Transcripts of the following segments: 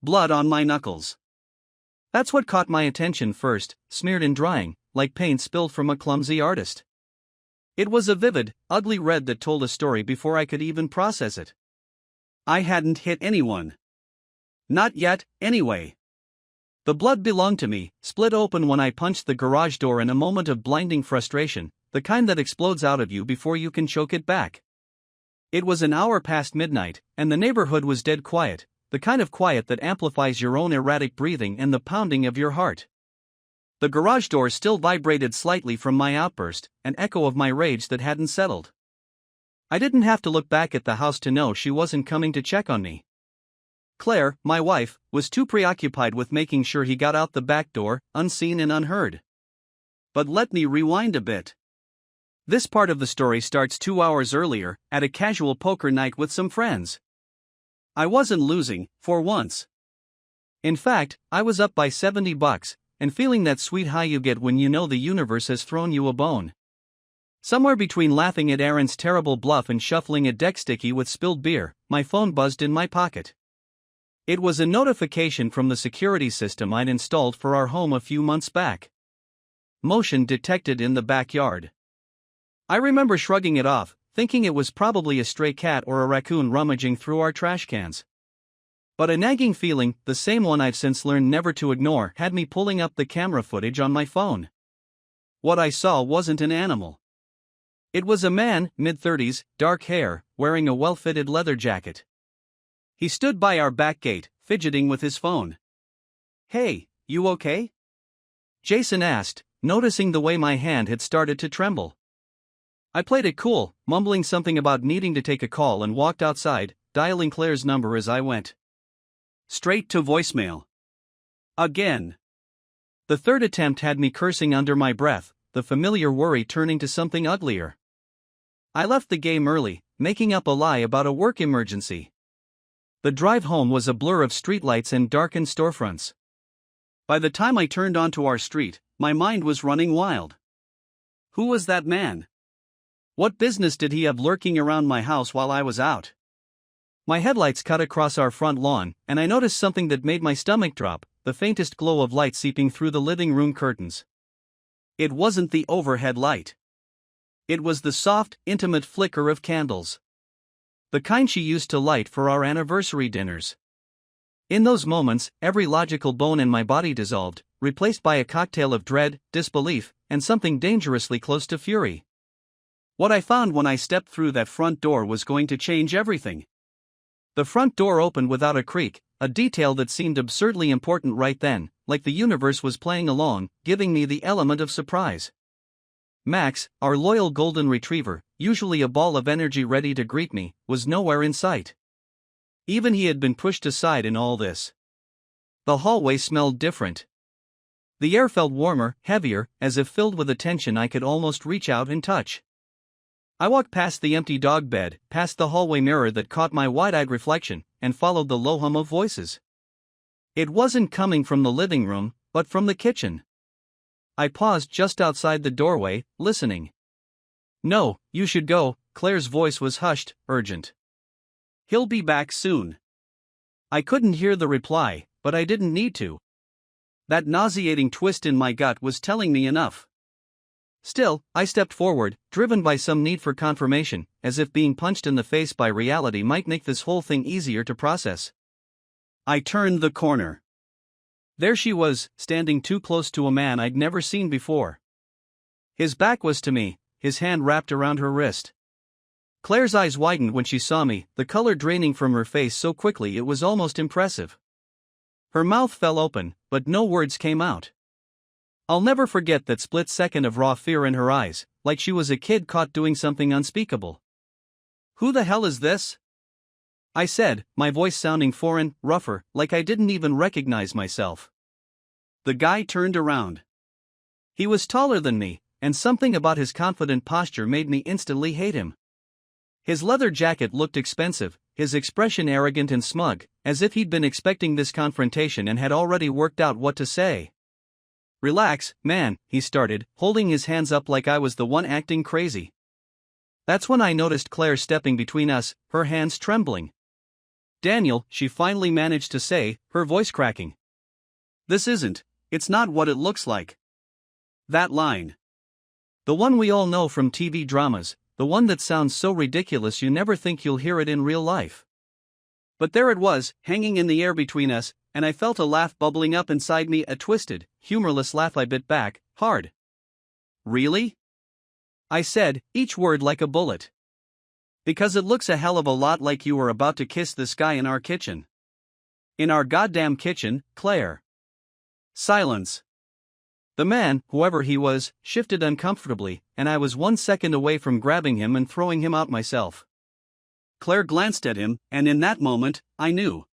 blood on my knuckles. That's what caught my attention first, smeared and drying, like paint spilled from a clumsy artist. It was a vivid, ugly red that told a story before I could even process it. I hadn't hit anyone. Not yet, anyway. The blood belonged to me, split open when I punched the garage door in a moment of blinding frustration, the kind that explodes out of you before you can choke it back. It was an hour past midnight, and the neighborhood was dead quiet, the kind of quiet that amplifies your own erratic breathing and the pounding of your heart. The garage door still vibrated slightly from my outburst, an echo of my rage that hadn't settled. I didn't have to look back at the house to know she wasn't coming to check on me. Claire, my wife, was too preoccupied with making sure he got out the back door, unseen and unheard. But let me rewind a bit. This part of the story starts 2 hours earlier, at a casual poker night with some friends. I wasn't losing, for once. In fact, I was up by $70, and feeling that sweet high you get when you know the universe has thrown you a bone. Somewhere between laughing at Aaron's terrible bluff and shuffling a deck sticky with spilled beer, my phone buzzed in my pocket. It was a notification from the security system I'd installed for our home a few months back. Motion detected in the backyard. I remember shrugging it off, thinking it was probably a stray cat or a raccoon rummaging through our trash cans. But a nagging feeling, the same one I've since learned never to ignore, had me pulling up the camera footage on my phone. What I saw wasn't an animal. It was a man, mid-30s, dark hair, wearing a well-fitted leather jacket. He stood by our back gate, fidgeting with his phone. "Hey, you okay?" Jason asked, noticing the way my hand had started to tremble. I played it cool, mumbling something about needing to take a call and walked outside, dialing Claire's number as I went. Straight to voicemail. Again. The third attempt had me cursing under my breath, the familiar worry turning to something uglier. I left the game early, making up a lie about a work emergency. The drive home was a blur of streetlights and darkened storefronts. By the time I turned onto our street, my mind was running wild. Who was that man? What business did he have lurking around my house while I was out? My headlights cut across our front lawn, and I noticed something that made my stomach drop, the faintest glow of light seeping through the living room curtains. It wasn't the overhead light. It was the soft, intimate flicker of candles. The kind she used to light for our anniversary dinners. In those moments, every logical bone in my body dissolved, replaced by a cocktail of dread, disbelief, and something dangerously close to fury. What I found when I stepped through that front door was going to change everything. The front door opened without a creak, a detail that seemed absurdly important right then, like the universe was playing along, giving me the element of surprise. Max, our loyal golden retriever, usually a ball of energy ready to greet me, was nowhere in sight. Even he had been pushed aside in all this. The hallway smelled different. The air felt warmer, heavier, as if filled with a tension I could almost reach out and touch. I walked past the empty dog bed, past the hallway mirror that caught my wide-eyed reflection, and followed the low hum of voices. It wasn't coming from the living room, but from the kitchen. I paused just outside the doorway, listening. "No, you should go," Claire's voice was hushed, urgent. "He'll be back soon." I couldn't hear the reply, but I didn't need to. That nauseating twist in my gut was telling me enough. Still, I stepped forward, driven by some need for confirmation, as if being punched in the face by reality might make this whole thing easier to process. I turned the corner. There she was, standing too close to a man I'd never seen before. His back was to me, his hand wrapped around her wrist. Claire's eyes widened when she saw me, the color draining from her face so quickly it was almost impressive. Her mouth fell open, but no words came out. I'll never forget that split second of raw fear in her eyes, like she was a kid caught doing something unspeakable. "Who the hell is this?" I said, my voice sounding foreign, rougher, like I didn't even recognize myself. The guy turned around. He was taller than me, and something about his confident posture made me instantly hate him. His leather jacket looked expensive, his expression arrogant and smug, as if he'd been expecting this confrontation and had already worked out what to say. "Relax, man," he started, holding his hands up like I was the one acting crazy. That's when I noticed Claire stepping between us, her hands trembling. Daniel, she finally managed to say, her voice cracking. It's not what it looks like. That line. The one we all know from TV dramas, the one that sounds so ridiculous you never think you'll hear it in real life. But there it was, hanging in the air between us, and I felt a laugh bubbling up inside me, a twisted, humorless laugh. I bit back, hard. Really? I said, each word like a bullet. Because it looks a hell of a lot like you were about to kiss this guy in our kitchen. In our goddamn kitchen, Claire. Silence. The man, whoever he was, shifted uncomfortably, and I was 1 second away from grabbing him and throwing him out myself. Claire glanced at him, and in that moment, I knew.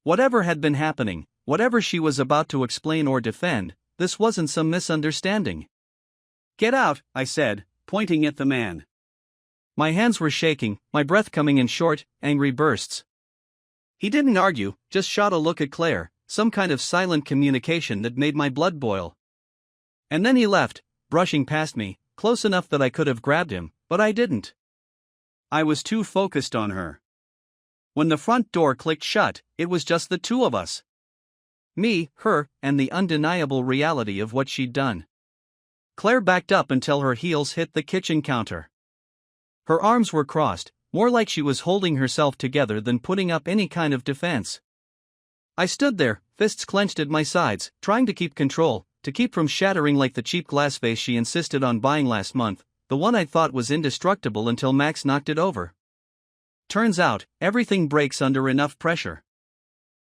Whatever had been happening, whatever she was about to explain or defend, this wasn't some misunderstanding. Get out, I said, pointing at the man. My hands were shaking, my breath coming in short, angry bursts. He didn't argue, just shot a look at Claire, some kind of silent communication that made my blood boil. And then he left, brushing past me, close enough that I could have grabbed him, but I didn't. I was too focused on her. When the front door clicked shut, it was just the two of us. Me, her, and the undeniable reality of what she'd done. Claire backed up until her heels hit the kitchen counter. Her arms were crossed, more like she was holding herself together than putting up any kind of defense. I stood there, fists clenched at my sides, trying to keep control, to keep from shattering like the cheap glass vase she insisted on buying last month, the one I thought was indestructible until Max knocked it over. Turns out, everything breaks under enough pressure.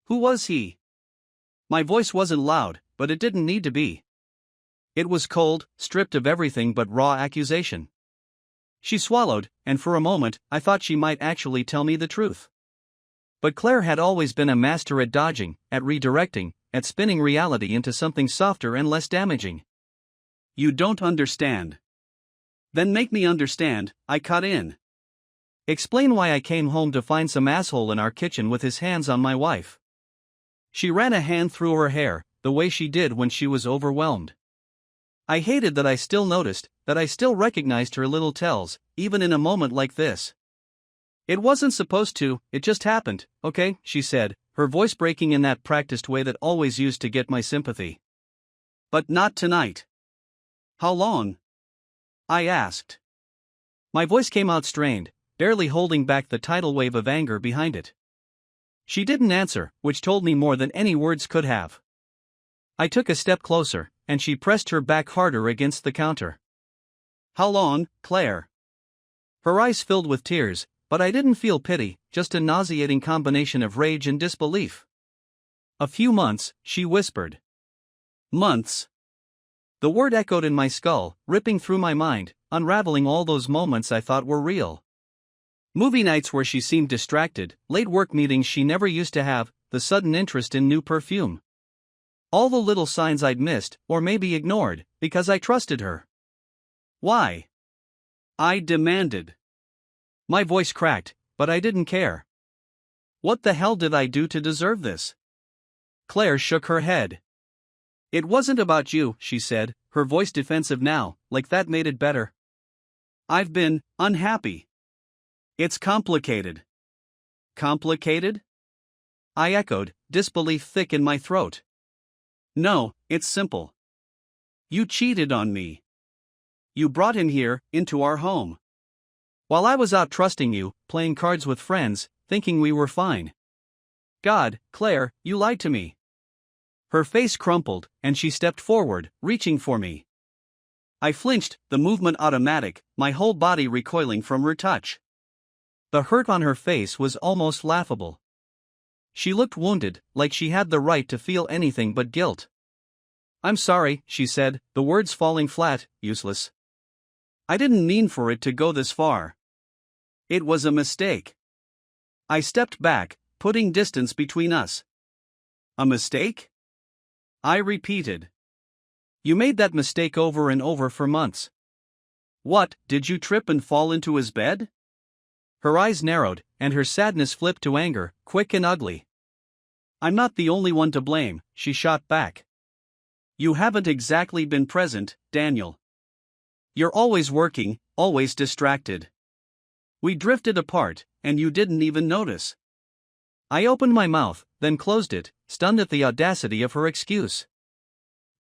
Who was he? My voice wasn't loud, but it didn't need to be. It was cold, stripped of everything but raw accusation. She swallowed, and for a moment, I thought she might actually tell me the truth. But Claire had always been a master at dodging, at redirecting, at spinning reality into something softer and less damaging. You don't understand. Then make me understand, I cut in. Explain why I came home to find some asshole in our kitchen with his hands on my wife. She ran a hand through her hair, the way she did when she was overwhelmed. I hated that I still noticed, that I still recognized her little tells, even in a moment like this. It wasn't supposed to, it just happened, okay, she said, her voice breaking in that practiced way that always used to get my sympathy. But not tonight. How long? I asked. My voice came out strained, barely holding back the tidal wave of anger behind it. She didn't answer, which told me more than any words could have. I took a step closer, and she pressed her back harder against the counter. How long, Claire? Her eyes filled with tears, but I didn't feel pity, just a nauseating combination of rage and disbelief. A few months, she whispered. Months. The word echoed in my skull, ripping through my mind, unraveling all those moments I thought were real. Movie nights where she seemed distracted, late work meetings she never used to have, the sudden interest in new perfume. All the little signs I'd missed, or maybe ignored, because I trusted her. Why? I demanded. My voice cracked, but I didn't care. What the hell did I do to deserve this? Claire shook her head. It wasn't about you, she said, her voice defensive now, like that made it better. I've been unhappy. It's complicated. Complicated? I echoed, disbelief thick in my throat. No, it's simple. You cheated on me. You brought him here, into our home. While I was out trusting you, playing cards with friends, thinking we were fine. God, Claire, you lied to me. Her face crumpled, and she stepped forward, reaching for me. I flinched, the movement automatic, my whole body recoiling from her touch. The hurt on her face was almost laughable. She looked wounded, like she had the right to feel anything but guilt. I'm sorry, she said, the words falling flat, useless. I didn't mean for it to go this far. It was a mistake. I stepped back, putting distance between us. A mistake? I repeated. You made that mistake over and over for months. What, did you trip and fall into his bed? Her eyes narrowed, and her sadness flipped to anger, quick and ugly. I'm not the only one to blame, she shot back. You haven't exactly been present, Daniel. You're always working, always distracted. We drifted apart, and you didn't even notice. I opened my mouth, then closed it, stunned at the audacity of her excuse.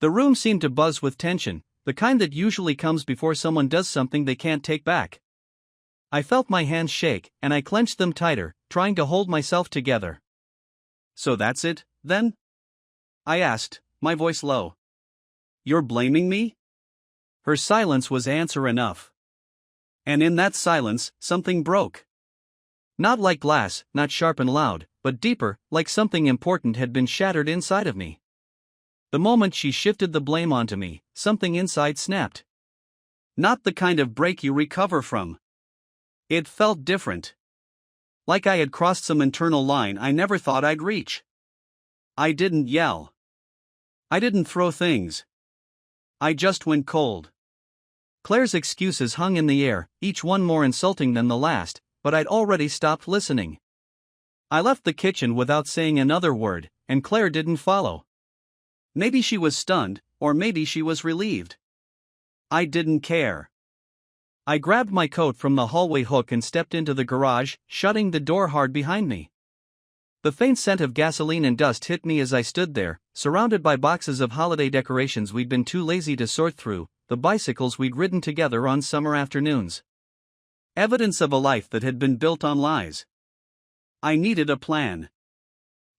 The room seemed to buzz with tension, the kind that usually comes before someone does something they can't take back. I felt my hands shake, and I clenched them tighter, trying to hold myself together. "So that's it, then?" I asked, my voice low. "You're blaming me?" Her silence was answer enough. And in that silence, something broke. Not like glass, not sharp and loud, but deeper, like something important had been shattered inside of me. The moment she shifted the blame onto me, something inside snapped. Not the kind of break you recover from. It felt different. Like I had crossed some internal line I never thought I'd reach. I didn't yell. I didn't throw things. I just went cold. Claire's excuses hung in the air, each one more insulting than the last, but I'd already stopped listening. I left the kitchen without saying another word, and Claire didn't follow. Maybe she was stunned, or maybe she was relieved. I didn't care. I grabbed my coat from the hallway hook and stepped into the garage, shutting the door hard behind me. The faint scent of gasoline and dust hit me as I stood there, surrounded by boxes of holiday decorations we'd been too lazy to sort through, the bicycles we'd ridden together on summer afternoons. Evidence of a life that had been built on lies. I needed a plan.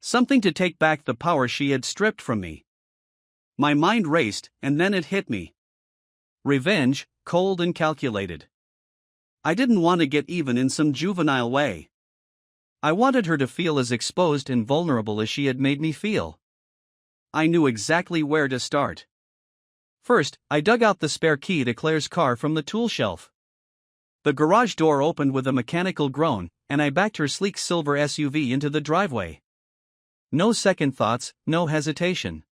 Something to take back the power she had stripped from me. My mind raced, and then it hit me. Revenge, cold and calculated. I didn't want to get even in some juvenile way. I wanted her to feel as exposed and vulnerable as she had made me feel. I knew exactly where to start. First, I dug out the spare key to Claire's car from the tool shelf. The garage door opened with a mechanical groan, and I backed her sleek silver SUV into the driveway. No second thoughts, no hesitation.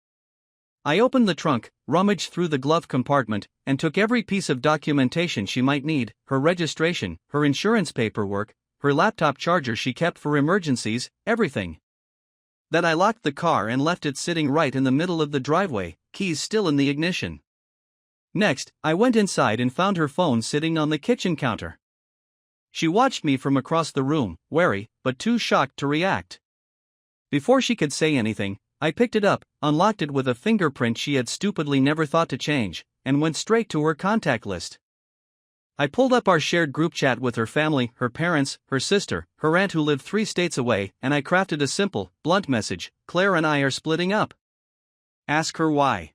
I opened the trunk, rummaged through the glove compartment, and took every piece of documentation she might need, her registration, her insurance paperwork, her laptop charger she kept for emergencies, everything. Then I locked the car and left it sitting right in the middle of the driveway, keys still in the ignition. Next, I went inside and found her phone sitting on the kitchen counter. She watched me from across the room, wary, but too shocked to react. Before she could say anything, I picked it up, unlocked it with a fingerprint she had stupidly never thought to change, and went straight to her contact list. I pulled up our shared group chat with her family, her parents, her sister, her aunt who lived 3 states away, and I crafted a simple, blunt message: "Claire and I are splitting up. Ask her why."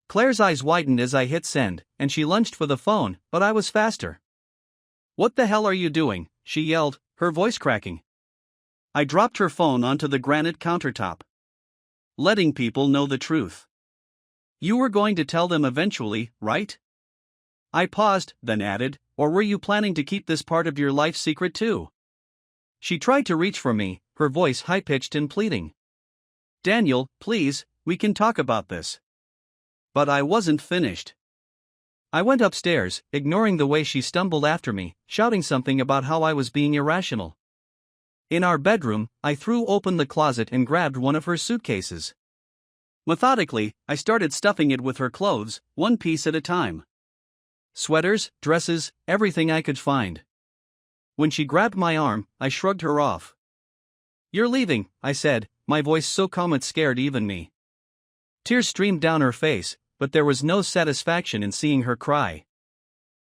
Claire's eyes widened as I hit send, and she lunged for the phone, but I was faster. "What the hell are you doing?" she yelled, her voice cracking. I dropped her phone onto the granite countertop. "Letting people know the truth. You were going to tell them eventually, right?" I paused, then added, "Or were you planning to keep this part of your life secret too?" She tried to reach for me, her voice high-pitched and pleading. "Daniel, please, we can talk about this." But I wasn't finished. I went upstairs, ignoring the way she stumbled after me, shouting something about how I was being irrational. In our bedroom, I threw open the closet and grabbed one of her suitcases. Methodically, I started stuffing it with her clothes, one piece at a time. Sweaters, dresses, everything I could find. When she grabbed my arm, I shrugged her off. "You're leaving," I said, my voice so calm it scared even me. Tears streamed down her face, but there was no satisfaction in seeing her cry.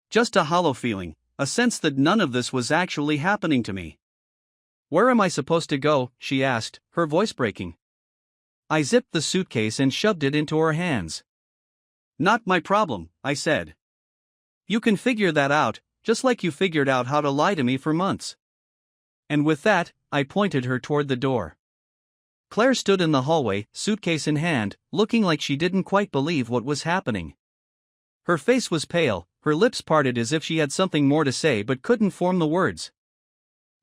Just a hollow feeling, a sense that none of this was actually happening to me. "Where am I supposed to go?" she asked, her voice breaking. I zipped the suitcase and shoved it into her hands. "Not my problem," I said. "You can figure that out, just like you figured out how to lie to me for months." And with that, I pointed her toward the door. Claire stood in the hallway, suitcase in hand, looking like she didn't quite believe what was happening. Her face was pale, her lips parted as if she had something more to say but couldn't form the words.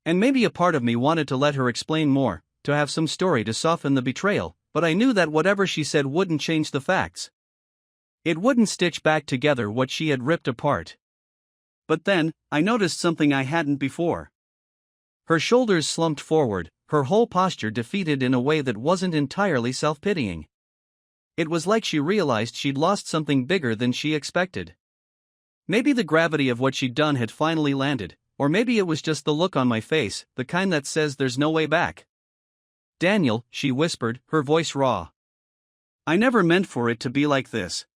And maybe a part of me wanted to let her explain more, to have some story to soften the betrayal, but I knew that whatever she said wouldn't change the facts. It wouldn't stitch back together what she had ripped apart. But then, I noticed something I hadn't before. Her shoulders slumped forward, her whole posture defeated in a way that wasn't entirely self-pitying. It was like she realized she'd lost something bigger than she expected. Maybe the gravity of what she'd done had finally landed, or maybe it was just the look on my face, the kind that says there's no way back. Daniel, she whispered, her voice raw. I never meant for it to be like this.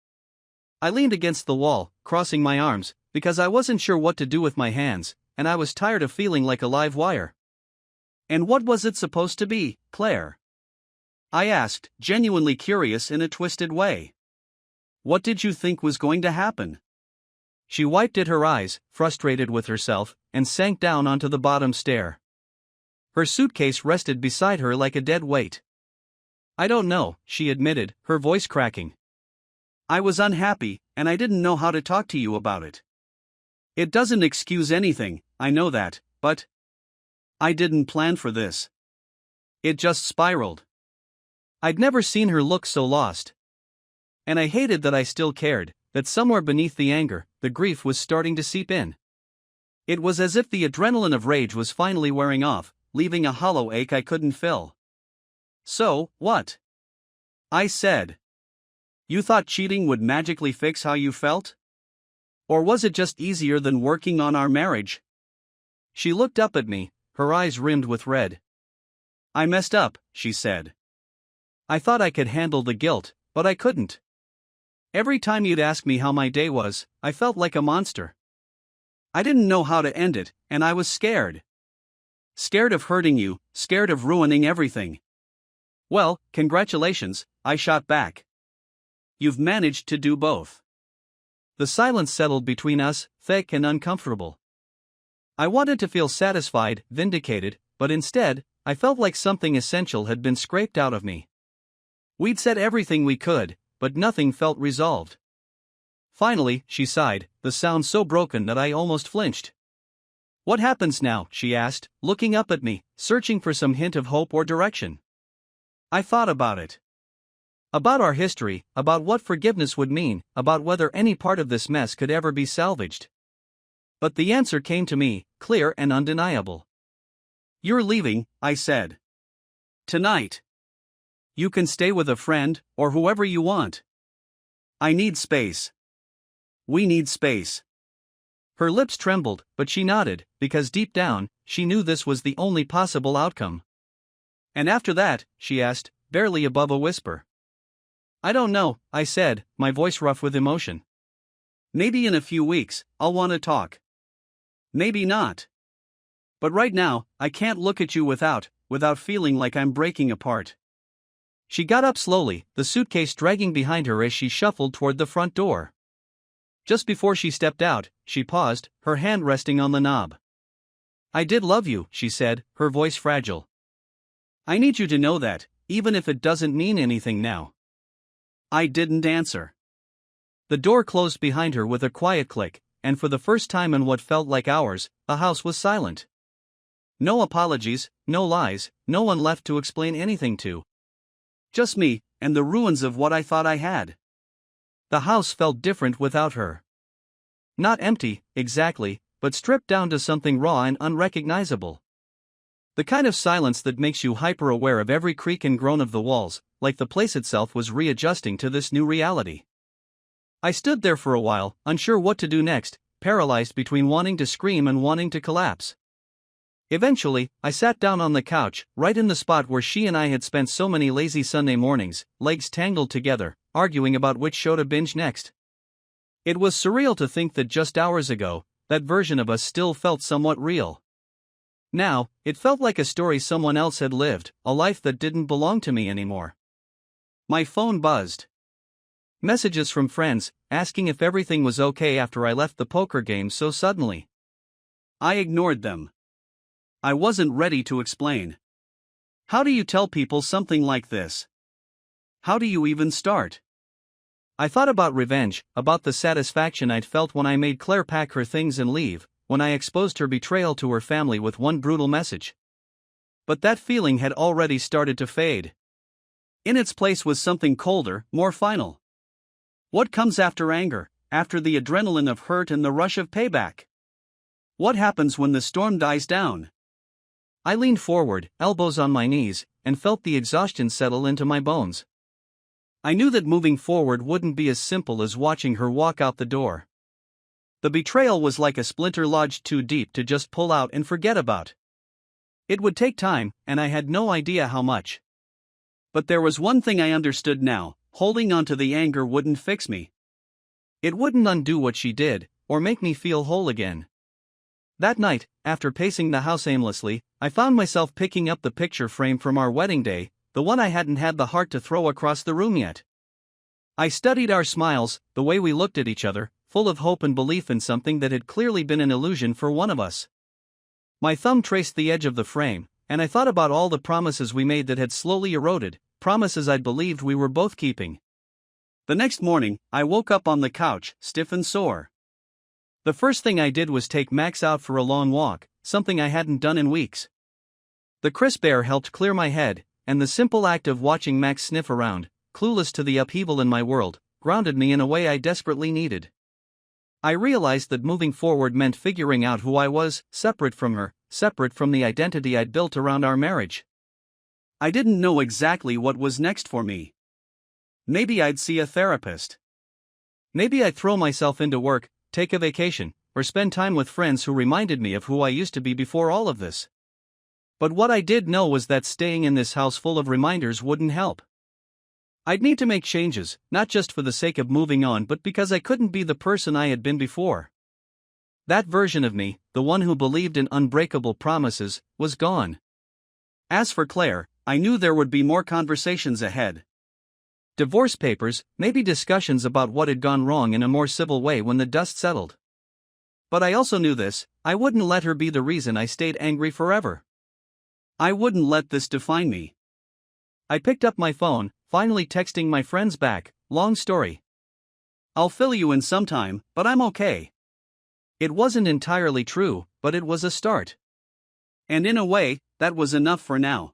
I leaned against the wall, crossing my arms, because I wasn't sure what to do with my hands, and I was tired of feeling like a live wire. And what was it supposed to be, Claire? I asked, genuinely curious in a twisted way. What did you think was going to happen? She wiped at her eyes, frustrated with herself, and sank down onto the bottom stair. Her suitcase rested beside her like a dead weight. I don't know, she admitted, her voice cracking. I was unhappy, and I didn't know how to talk to you about it. It doesn't excuse anything, I know that, but I didn't plan for this. It just spiraled. I'd never seen her look so lost. And I hated that I still cared, that somewhere beneath the anger, the grief was starting to seep in. It was as if the adrenaline of rage was finally wearing off, leaving a hollow ache I couldn't fill. So, what? I said. You thought cheating would magically fix how you felt? Or was it just easier than working on our marriage? She looked up at me, her eyes rimmed with red. I messed up, she said. I thought I could handle the guilt, but I couldn't. Every time you'd ask me how my day was, I felt like a monster. I didn't know how to end it, and I was scared. Scared of hurting you, scared of ruining everything. Well, congratulations, I shot back. You've managed to do both. The silence settled between us, thick and uncomfortable. I wanted to feel satisfied, vindicated, but instead, I felt like something essential had been scraped out of me. We'd said everything we could, but nothing felt resolved. Finally, she sighed, the sound so broken that I almost flinched. What happens now? She asked, looking up at me, searching for some hint of hope or direction. I thought about it. About our history, about what forgiveness would mean, about whether any part of this mess could ever be salvaged. But the answer came to me, clear and undeniable. You're leaving, I said. Tonight. You can stay with a friend, or whoever you want. I need space. We need space. Her lips trembled, but she nodded, because deep down, she knew this was the only possible outcome. And after that, she asked, barely above a whisper. I don't know, I said, my voice rough with emotion. Maybe in a few weeks, I'll want to talk. Maybe not. But right now, I can't look at you without feeling like I'm breaking apart. She got up slowly, the suitcase dragging behind her as she shuffled toward the front door. Just before she stepped out, she paused, her hand resting on the knob. I did love you, she said, her voice fragile. I need you to know that, even if it doesn't mean anything now. I didn't answer. The door closed behind her with a quiet click, and for the first time in what felt like hours, the house was silent. No apologies, no lies, no one left to explain anything to. Just me, and the ruins of what I thought I had. The house felt different without her. Not empty, exactly, but stripped down to something raw and unrecognizable. The kind of silence that makes you hyper-aware of every creak and groan of the walls, like the place itself was readjusting to this new reality. I stood there for a while, unsure what to do next, paralyzed between wanting to scream and wanting to collapse. Eventually, I sat down on the couch, right in the spot where she and I had spent so many lazy Sunday mornings, legs tangled together, arguing about which show to binge next. It was surreal to think that just hours ago, that version of us still felt somewhat real. Now, it felt like a story someone else had lived, a life that didn't belong to me anymore. My phone buzzed. Messages from friends, asking if everything was okay after I left the poker game so suddenly. I ignored them. I wasn't ready to explain. How do you tell people something like this? How do you even start? I thought about revenge, about the satisfaction I'd felt when I made Claire pack her things and leave, when I exposed her betrayal to her family with one brutal message. But that feeling had already started to fade. In its place was something colder, more final. What comes after anger, after the adrenaline of hurt and the rush of payback? What happens when the storm dies down? I leaned forward, elbows on my knees, and felt the exhaustion settle into my bones. I knew that moving forward wouldn't be as simple as watching her walk out the door. The betrayal was like a splinter lodged too deep to just pull out and forget about. It would take time, and I had no idea how much. But there was one thing I understood now: holding on to the anger wouldn't fix me. It wouldn't undo what she did, or make me feel whole again. That night, after pacing the house aimlessly, I found myself picking up the picture frame from our wedding day, the one I hadn't had the heart to throw across the room yet. I studied our smiles, the way we looked at each other, full of hope and belief in something that had clearly been an illusion for one of us. My thumb traced the edge of the frame, and I thought about all the promises we made that had slowly eroded, promises I'd believed we were both keeping. The next morning, I woke up on the couch, stiff and sore. The first thing I did was take Max out for a long walk, something I hadn't done in weeks. The crisp air helped clear my head, and the simple act of watching Max sniff around, clueless to the upheaval in my world, grounded me in a way I desperately needed. I realized that moving forward meant figuring out who I was, separate from her, separate from the identity I'd built around our marriage. I didn't know exactly what was next for me. Maybe I'd see a therapist. Maybe I'd throw myself into work, take a vacation, or spend time with friends who reminded me of who I used to be before all of this. But what I did know was that staying in this house full of reminders wouldn't help. I'd need to make changes, not just for the sake of moving on but because I couldn't be the person I had been before. That version of me, the one who believed in unbreakable promises, was gone. As for Claire, I knew there would be more conversations ahead. Divorce papers, maybe discussions about what had gone wrong in a more civil way when the dust settled. But I also knew this: I wouldn't let her be the reason I stayed angry forever. I wouldn't let this define me. I picked up my phone, finally texting my friends back, "Long story. I'll fill you in sometime, but I'm okay." It wasn't entirely true, but it was a start. And in a way, that was enough for now.